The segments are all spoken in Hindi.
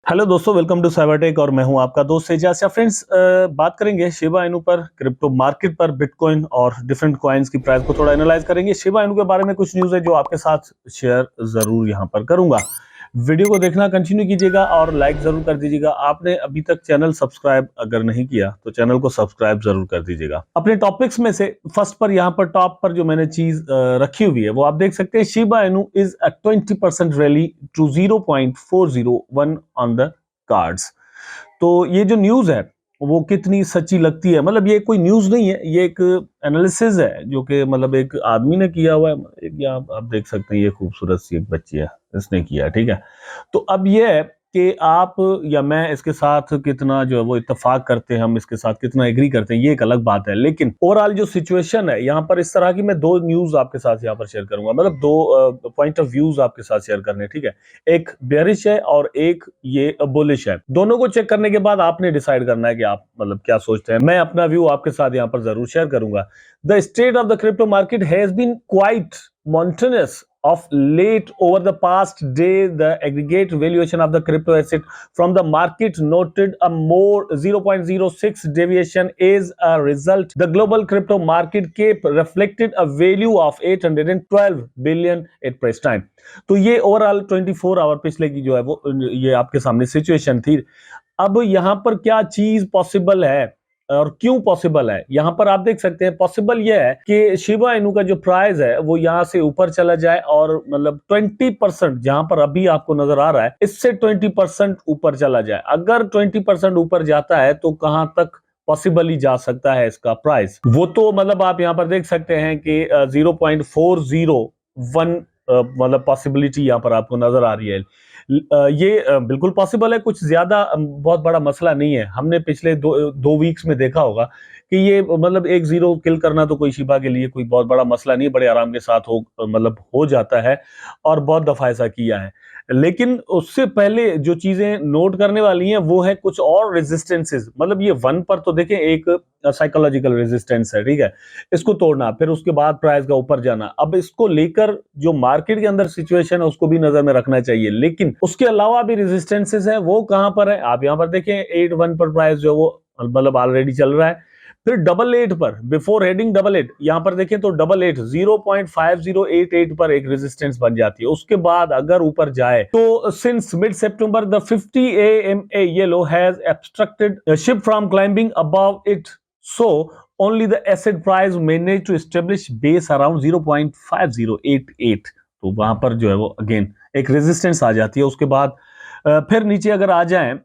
हेलो दोस्तों, वेलकम टू साइबरटेक और मैं हूं आपका दोस्त एजाज। फ्रेंड्स, बात करेंगे शिबा इनू पर, क्रिप्टो मार्केट पर, बिटकॉइन और डिफरेंट कॉइन्स की प्राइस को थोड़ा एनालाइज करेंगे। शिबा इनू के बारे में कुछ न्यूज़ है जो आपके साथ शेयर जरूर यहां पर करूंगा। वीडियो को देखना कंटिन्यू कीजिएगा और लाइक जरूर कर दीजिएगा। आपने अभी तक चैनल सब्सक्राइब अगर नहीं किया तो चैनल को सब्सक्राइब जरूर कर दीजिएगा। अपने टॉपिक्स में से फर्स्ट पर यहाँ पर टॉप पर जो मैंने चीज रखी हुई है वो आप देख सकते हैं। Shiba Inu is a 20% rally to 0.401 on the cards. तो ये जो न्यूज है वो कितनी सच्ची लगती है, मतलब ये कोई न्यूज नहीं है, ये एक एनालिसिस है जो कि मतलब एक आदमी ने किया हुआ है। एक यहाँ आप देख सकते हैं, ये खूबसूरत सी एक बच्ची है, इसने किया है, ठीक है। तो अब ये है कि आप या मैं इसके साथ कितना जो है वो इत्तेफाक करते हैं, हम इसके साथ कितना एग्री करते हैं, ये एक अलग बात है। लेकिन ओवरऑल जो सिचुएशन है यहाँ पर, इस तरह की मैं दो न्यूज आपके साथ यहाँ पर शेयर करूंगा, मतलब दो पॉइंट ऑफ व्यूज आपके साथ शेयर करने, ठीक है। एक बेयरिश है और एक ये बुलिश है। दोनों को चेक करने के बाद आपने डिसाइड करना है कि आप मतलब क्या सोचते हैं। मैं अपना व्यू आपके साथ यहाँ पर जरूर शेयर करूंगा। The state of the crypto market has been quite mountainous of late. Over the past day, the aggregate valuation of the crypto asset from the market noted a more 0.06 deviation. As a result, the global crypto market cap reflected a value of 812 billion at price time. तो ये ओवरऑल 24 आवर पिछले की जो है वो ये आपके सामने सिचुएशन थी। अब यहाँ पर क्या चीज पॉसिबल है और क्यों पॉसिबल है, यहां पर आप देख सकते हैं। पॉसिबल यह है कि शिबा इनू का जो प्राइस है वो यहां से ऊपर चला जाए और मतलब 20% जहां पर अभी आपको नजर आ रहा है, इससे 20% ऊपर चला जाए। अगर 20% ऊपर जाता है तो कहां तक पॉसिबली जा सकता है इसका प्राइस, वो तो मतलब आप यहां पर देख सकते हैं कि 0.401 मतलब पॉसिबिलिटी यहां पर आपको नजर आ रही है। ये बिल्कुल पॉसिबल है, कुछ ज्यादा बहुत बड़ा मसला नहीं है। हमने पिछले दो वीक्स में देखा होगा कि ये मतलब एक जीरो किल करना तो कोई शिबा के लिए कोई बहुत बड़ा मसला नहीं, बड़े आराम के साथ मतलब हो जाता है और बहुत दफा ऐसा किया है। लेकिन उससे पहले जो चीजें नोट करने वाली हैं वो है कुछ और रेजिस्टेंसेस। मतलब ये वन पर तो देखें एक साइकोलॉजिकल रेजिस्टेंस है, ठीक है, इसको तोड़ना, फिर उसके बाद प्राइस का ऊपर जाना। अब इसको लेकर जो मार्केट के अंदर सिचुएशन है उसको भी नजर में रखना चाहिए। लेकिन उसके अलावा भी रेजिस्टेंसेस है, वो कहां पर है आप यहां पर देखें। 81 पर प्राइस जो वो मतलब ऑलरेडी चल रहा है। फिर 88 पर, बिफोर हेडिंग 88, यहां पर देखें तो 88 0.5088 पर एक रेजिस्टेंस बन जाती है। उसके बाद अगर ऊपर जाए तो since mid September the 50 AMA yellow has obstructed ship from climbing above it, so only the asset price managed to establish base around 0.5088। तो वहां पर जो है वो अगेन एक रेजिस्टेंस आ जाती है। उसके बाद फिर नीचे अगर आ जाएं,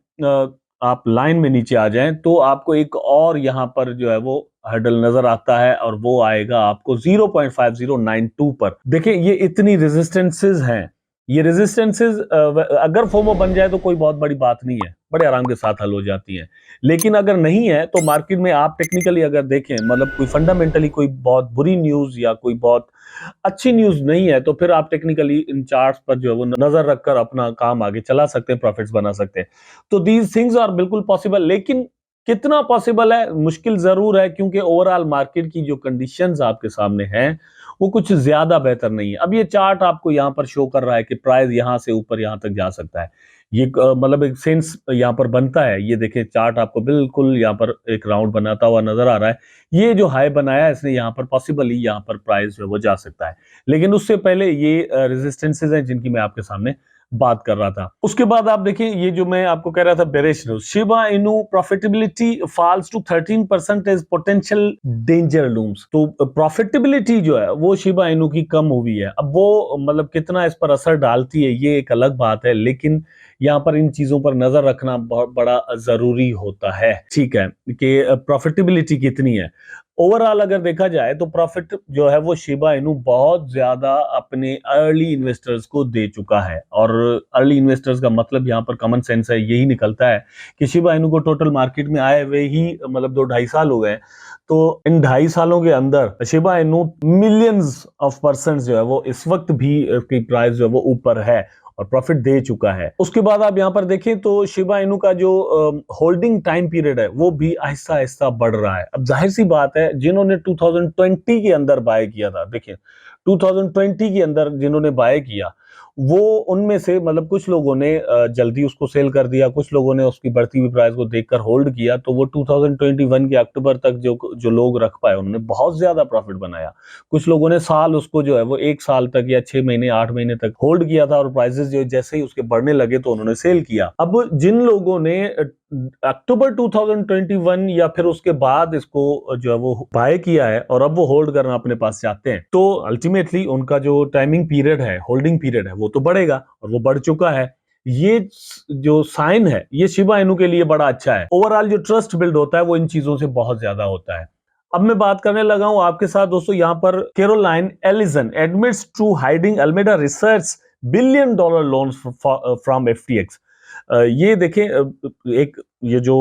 आप लाइन में नीचे आ जाएं तो आपको एक और यहां पर जो है वो हर्डल नजर आता है और वो आएगा आपको 0.5092 पर। देखिए ये इतनी रेजिस्टेंसेस हैं। ये रेजिस्टेंसेस अगर फोमो बन जाए तो कोई बहुत बड़ी बात नहीं है, बड़े आराम के साथ हल हो जाती है। लेकिन अगर नहीं है तो मार्केट में आप टेक्निकली अगर देखें, मतलब कोई फंडामेंटली कोई बहुत बुरी न्यूज या कोई बहुत अच्छी न्यूज नहीं है, तो फिर आप टेक्निकली इन चार्ट्स पर जो है वो नजर रखकर अपना काम आगे चला सकते हैं, प्रॉफिट्स बना सकते हैं। तो दीज थिंग्स आर बिल्कुल पॉसिबल। लेकिन कितना पॉसिबल है, मुश्किल जरूर है, क्योंकि ओवरऑल मार्केट की जो कंडीशंस आपके सामने हैं वो कुछ ज्यादा बेहतर नहीं है। अब ये चार्ट आपको यहां पर शो कर रहा है कि प्राइस यहां से ऊपर यहां तक जा सकता है। ये मतलब एक सेंस यहां पर बनता है। ये देखिए चार्ट आपको बिल्कुल यहां पर एक राउंड बनाता हुआ नजर आ रहा है। ये जो हाई बनाया है इसने यहां पर पॉसिबली यहां पर प्राइस जो है वो जा सकता है। लेकिन उससे पहले ये रेजिस्टेंसेज हैं जिनकी मैं आपके सामने बात कर रहा था। उसके बाद आप देखिए ये जो मैं आपको कह रहा था bearish news, Shiba Inu profitability falls to 13% as potential danger looms. तो प्रॉफिटेबिलिटी जो है वो शिबा इनू की कम हुई है। अब वो मतलब कितना इस पर असर डालती है ये एक अलग बात है, लेकिन यहाँ पर इन चीजों पर नजर रखना बहुत बड़ा जरूरी होता है, ठीक है, कि प्रॉफिटेबिलिटी कितनी है। ओवरऑल अगर देखा जाए तो प्रॉफिट जो है वो शिबा इनू बहुत ज्यादा अपने अर्ली इन्वेस्टर्स को दे चुका है। और अर्ली इन्वेस्टर्स का मतलब यहाँ पर कॉमन सेंस है, यही निकलता है कि शिबा इनू को टोटल मार्केट में आए हुए ही मतलब 2-2.5 साल हो गए। तो इन 2.5 सालों के अंदर Shiba Inu millions of percent जो है वो इस वक्त भी की प्राइस जो है वो ऊपर है और प्रॉफिट दे चुका है। उसके बाद आप यहां पर देखें तो शिबा इनू का जो होल्डिंग टाइम पीरियड है वो भी आहिस्ता आहिस्ता बढ़ रहा है। अब जाहिर सी बात है, जिन्होंने 2020 के अंदर बाय किया था, देखिए 2020 के अंदर जिन्होंने बाय किया वो उनमें से मतलब कुछ लोगों ने जल्दी उसको सेल कर दिया, कुछ लोगों ने उसकी बढ़ती हुई प्राइस को देखकर होल्ड किया, तो वो 2021 के अक्टूबर तक जो लोग रख पाए उन्होंने बहुत ज्यादा प्रॉफिट बनाया। कुछ लोगों ने साल उसको जो है वो 1 साल तक या 6 महीने 8 महीने तक होल्ड किया था और प्राइसेस जो जैसे ही उसके बढ़ने लगे तो उन्होंने सेल किया। अब जिन लोगों ने अक्टूबर 2021 या फिर उसके बाद इसको जो है वो बाय किया है और अब वो होल्ड करना अपने पास चाहते हैं, तो अल्टीमेटली उनका जो टाइमिंग पीरियड है, होल्डिंग पीरियड है, वो तो बढ़ेगा और वो बढ़ चुका है। ये जो साइन है ये शिबा इनू के लिए बड़ा अच्छा है। ओवरऑल जो ट्रस्ट बिल्ड होता है वो इन चीजों से बहुत ज्यादा होता है। अब मैं बात करने लगा हूं आपके साथ दोस्तों, यहां पर Caroline Ellison admits to hiding Alameda Research $1 billion loans from FTX. ये देखें, एक ये जो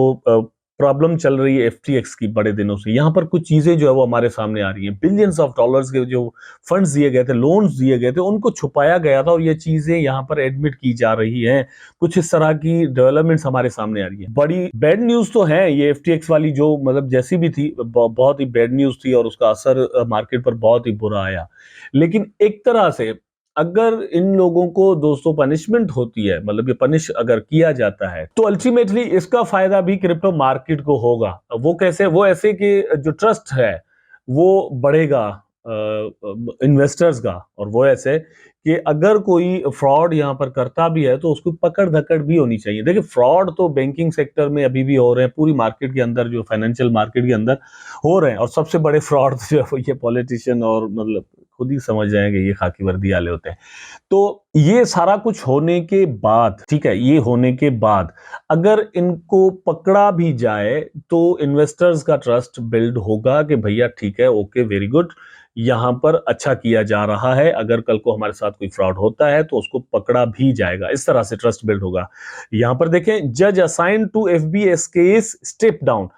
प्रॉब्लम चल रही है एफटीएक्स की बड़े दिनों से, यहां पर कुछ चीजें जो है वो हमारे सामने आ रही हैं। बिलियंस ऑफ डॉलर्स के जो फंड्स दिए गए थे, लोन्स दिए गए थे, उनको छुपाया गया था और ये चीजें यहां पर एडमिट की जा रही हैं। कुछ इस तरह की डेवलपमेंट्स हमारे सामने आ रही है। बड़ी बैड न्यूज तो है ये एफटीएक्स वाली, जो मतलब जैसी भी थी बहुत ही बैड न्यूज थी और उसका असर मार्केट पर बहुत ही बुरा आया। लेकिन एक तरह से अगर इन लोगों को दोस्तों पनिशमेंट होती है, मतलब ये पनिश अगर किया जाता है, तो अल्टीमेटली इसका फायदा भी क्रिप्टो मार्केट को होगा। वो कैसे? वो ऐसे कि जो ट्रस्ट है वो बढ़ेगा इन्वेस्टर्स का, और वो ऐसे कि अगर कोई फ्रॉड यहां पर करता भी है तो उसको पकड़ धकड़ भी होनी चाहिए। देखिए, फ्रॉड तो बैंकिंग सेक्टर में अभी भी हो रहे हैं, पूरी मार्केट के अंदर, जो फाइनेंशियल मार्केट के अंदर हो रहे हैं, और सबसे बड़े फ्रॉड जो है वो ये पॉलिटिशियन और मतलब खुद ही समझ जाएंगे, ये खाकी वर्दी वाले होते हैं। तो ये सारा कुछ होने के बाद, ठीक है, ये होने के बाद अगर इनको पकड़ा भी जाए तो इन्वेस्टर्स का ट्रस्ट बिल्ड होगा कि भैया ठीक है, ओके, वेरी गुड, यहां पर अच्छा किया जा रहा है, अगर कल को हमारे साथ कोई फ्रॉड होता है तो उसको पकड़ा भी जाएगा। इस तरह से ट्रस्ट बिल्ड होगा। यहां पर देखें, जज assign to FBS case step down.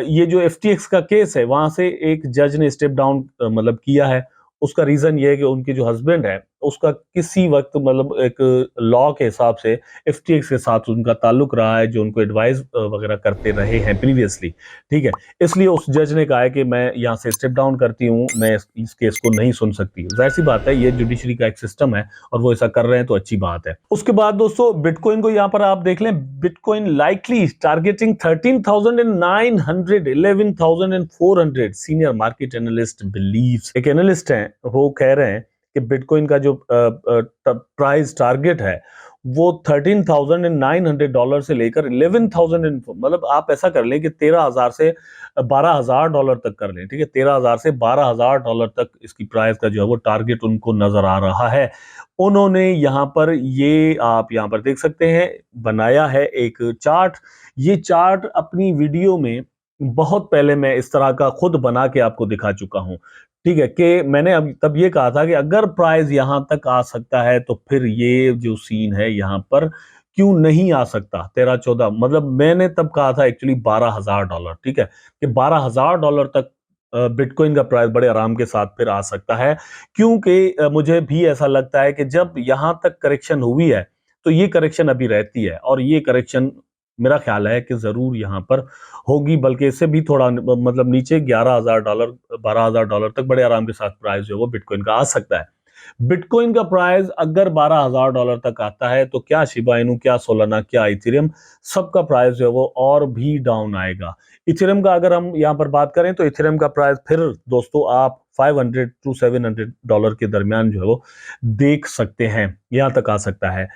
ये जो एफटीएक्स का केस है, वहां से एक जज ने स्टेप डाउन मतलब किया है। उसका रीजन ये है कि उनके जो हस्बैंड है उसका किसी वक्त मतलब एक लॉ के हिसाब से एफटीएक्स के साथ उनका ताल्लुक रहा है, जो उनको एडवाइस वगैरह करते रहे हैं प्रीवियसली। ठीक है, इसलिए उस जज ने कहा है कि मैं यहाँ से स्टेप डाउन करती हूँ, मैं इस केस को नहीं सुन सकती। जाहिर सी बात है, ये जुडिशरी का एक सिस्टम है और वो ऐसा कर रहे हैं तो अच्छी बात है। उसके बाद दोस्तों बिटकॉइन को यहाँ पर आप देख लें, bitcoin likely targeting 13,900 11,400 senior market analyst believes. एक एनालिस्ट हैं, वो कह रहे हैं कि बिटकॉइन का जो प्राइस टारगेट है वो $13,900 से लेकर 11,000, मतलब आप ऐसा कर लें कि 13,000 से $12,000 तक कर लें। ठीक है, 13,000 से $12,000 तक इसकी प्राइस का जो है वो टारगेट उनको नजर आ रहा है। उन्होंने यहाँ पर, ये आप यहाँ पर देख सकते हैं, बनाया है एक चार्ट। ये चार्ट अपनी वीडियो में बहुत पहले मैं इस तरह का खुद बना के आपको दिखा चुका हूं। ठीक है, कि मैंने अब तब ये कहा था कि अगर प्राइस यहां तक आ सकता है तो फिर ये जो सीन है यहां पर क्यों नहीं आ सकता 13-14, मतलब मैंने तब कहा था एक्चुअली $12,000। ठीक है, कि $12,000 तक बिटकॉइन का प्राइस बड़े आराम के साथ फिर आ सकता है, क्योंकि मुझे भी ऐसा लगता है कि जब यहां तक करेक्शन हुई है तो ये करेक्शन अभी रहती है, और ये करेक्शन मेरा ख्याल है कि जरूर यहां पर होगी, बल्कि इससे भी थोड़ा मतलब नीचे $11,000 $12,000 तक बड़े आराम के साथ प्राइस जो है वो बिटकॉइन का आ सकता है। बिटकॉइन का प्राइस अगर $12,000 तक आता है तो क्या शिबा इनू, क्या सोलाना, क्या इथेरियम, सबका प्राइस जो है वो और भी डाउन आएगा। इथेरियम का अगर हम यहाँ पर बात करें तो इथेरियम का प्राइस फिर दोस्तों आप $500 to $700 के दरमियान जो है वो देख सकते हैं, यहां तक आ सकता है।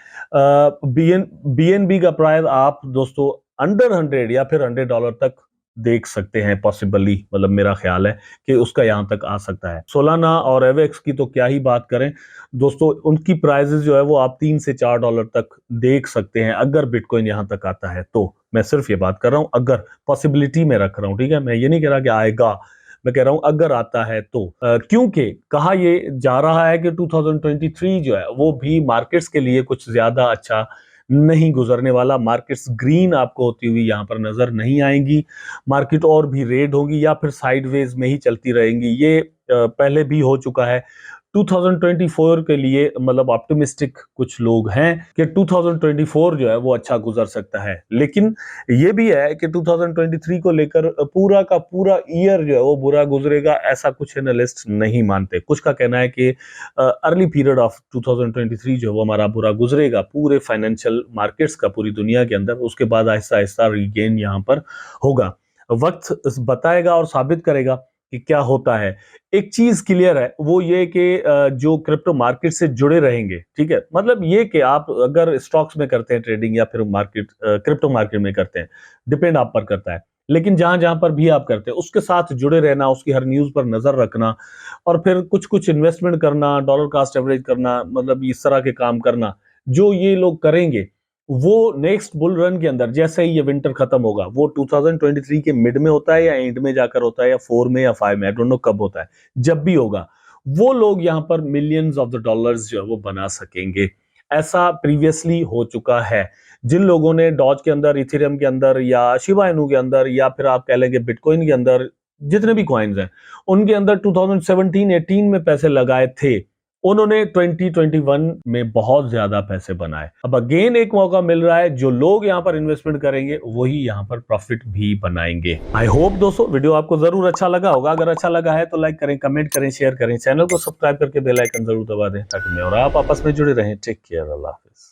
बीएनबी का प्राइस आप दोस्तों अंडर 100 या फिर $100 तक देख सकते हैं पॉसिबली, मतलब मेरा ख्याल है कि उसका यहां तक आ सकता है। सोलाना और एवेक्स की तो क्या ही बात करें दोस्तों, उनकी प्राइसेस जो है वो आप $3 से $4 तक देख सकते हैं अगर बिटकॉइन यहां तक आता है तो। मैं सिर्फ ये बात कर रहा हूं, अगर पॉसिबिलिटी में रख रहा हूं, ठीक है, मैं ये नहीं कह रहा कि आएगा, मैं कह रहा हूं अगर आता है तो। क्योंकि कहा ये जा रहा है कि 2023 जो है वो भी मार्केट्स के लिए कुछ ज्यादा अच्छा नहीं गुजरने वाला। मार्केट्स ग्रीन आपको होती हुई यहां पर नजर नहीं आएंगी, मार्केट और भी रेड होगी या फिर साइडवेज में ही चलती रहेंगी। ये पहले भी हो चुका है। 2024 के लिए मतलब ऑप्टिमिस्टिक कुछ लोग हैं कि 2024 जो है वो अच्छा गुजर सकता है, लेकिन ये भी है कि 2023 को लेकर पूरा का पूरा ईयर जो है वो बुरा गुजरेगा, ऐसा कुछ एनालिस्ट नहीं मानते। कुछ का कहना है कि अर्ली पीरियड ऑफ 2023 जो है वो हमारा बुरा गुजरेगा पूरे फाइनेंशियल मार्केट्स का पूरी दुनिया के अंदर, उसके बाद आहिस्ता आहिस्ता रीगेन यहाँ पर होगा। वक्त बताएगा और साबित करेगा कि क्या होता है। एक चीज क्लियर है, वो ये कि जो क्रिप्टो मार्केट से जुड़े रहेंगे, ठीक है, मतलब ये कि आप अगर स्टॉक्स में करते हैं ट्रेडिंग या फिर मार्केट क्रिप्टो मार्केट में करते हैं, डिपेंड आप पर करता है, लेकिन जहां जहां पर भी आप करते हैं उसके साथ जुड़े रहना, उसकी हर न्यूज पर नजर रखना, और फिर कुछ कुछ इन्वेस्टमेंट करना, डॉलर कास्ट एवरेज करना, मतलब इस तरह के काम करना जो ये लोग करेंगे, वो नेक्स्ट बुल रन के अंदर जैसे ही ये विंटर खत्म होगा, वो 2023 के मिड में होता है या एंड में जाकर होता है या 4 में या 5 में, आई डोंट नो कब होता है, जब भी होगा वो लोग यहां पर मिलियंस ऑफ द डॉलर्स जो है वो बना सकेंगे। ऐसा प्रीवियसली हो चुका है। जिन लोगों ने डॉज के अंदर, इथेरियम के अंदर या शिबा इनू के अंदर या फिर आप कह लेंगे बिटकॉइन के अंदर, जितने भी कॉइन्स हैं उनके अंदर 2017-18 में पैसे लगाए थे, उन्होंने 2021 में बहुत ज्यादा पैसे बनाए। अब अगेन एक मौका मिल रहा है, जो लोग यहां पर इन्वेस्टमेंट करेंगे वही यहां पर प्रॉफिट भी बनाएंगे। आई होप दोस्तों वीडियो आपको जरूर अच्छा लगा होगा। अगर अच्छा लगा है तो लाइक करें, कमेंट करें, शेयर करें, चैनल को सब्सक्राइब करके बेल आइकन जरूर दबा दें ताकि मैं और आप आपस में जुड़े रहें। टेक केयर, अल्लाह हाफिज।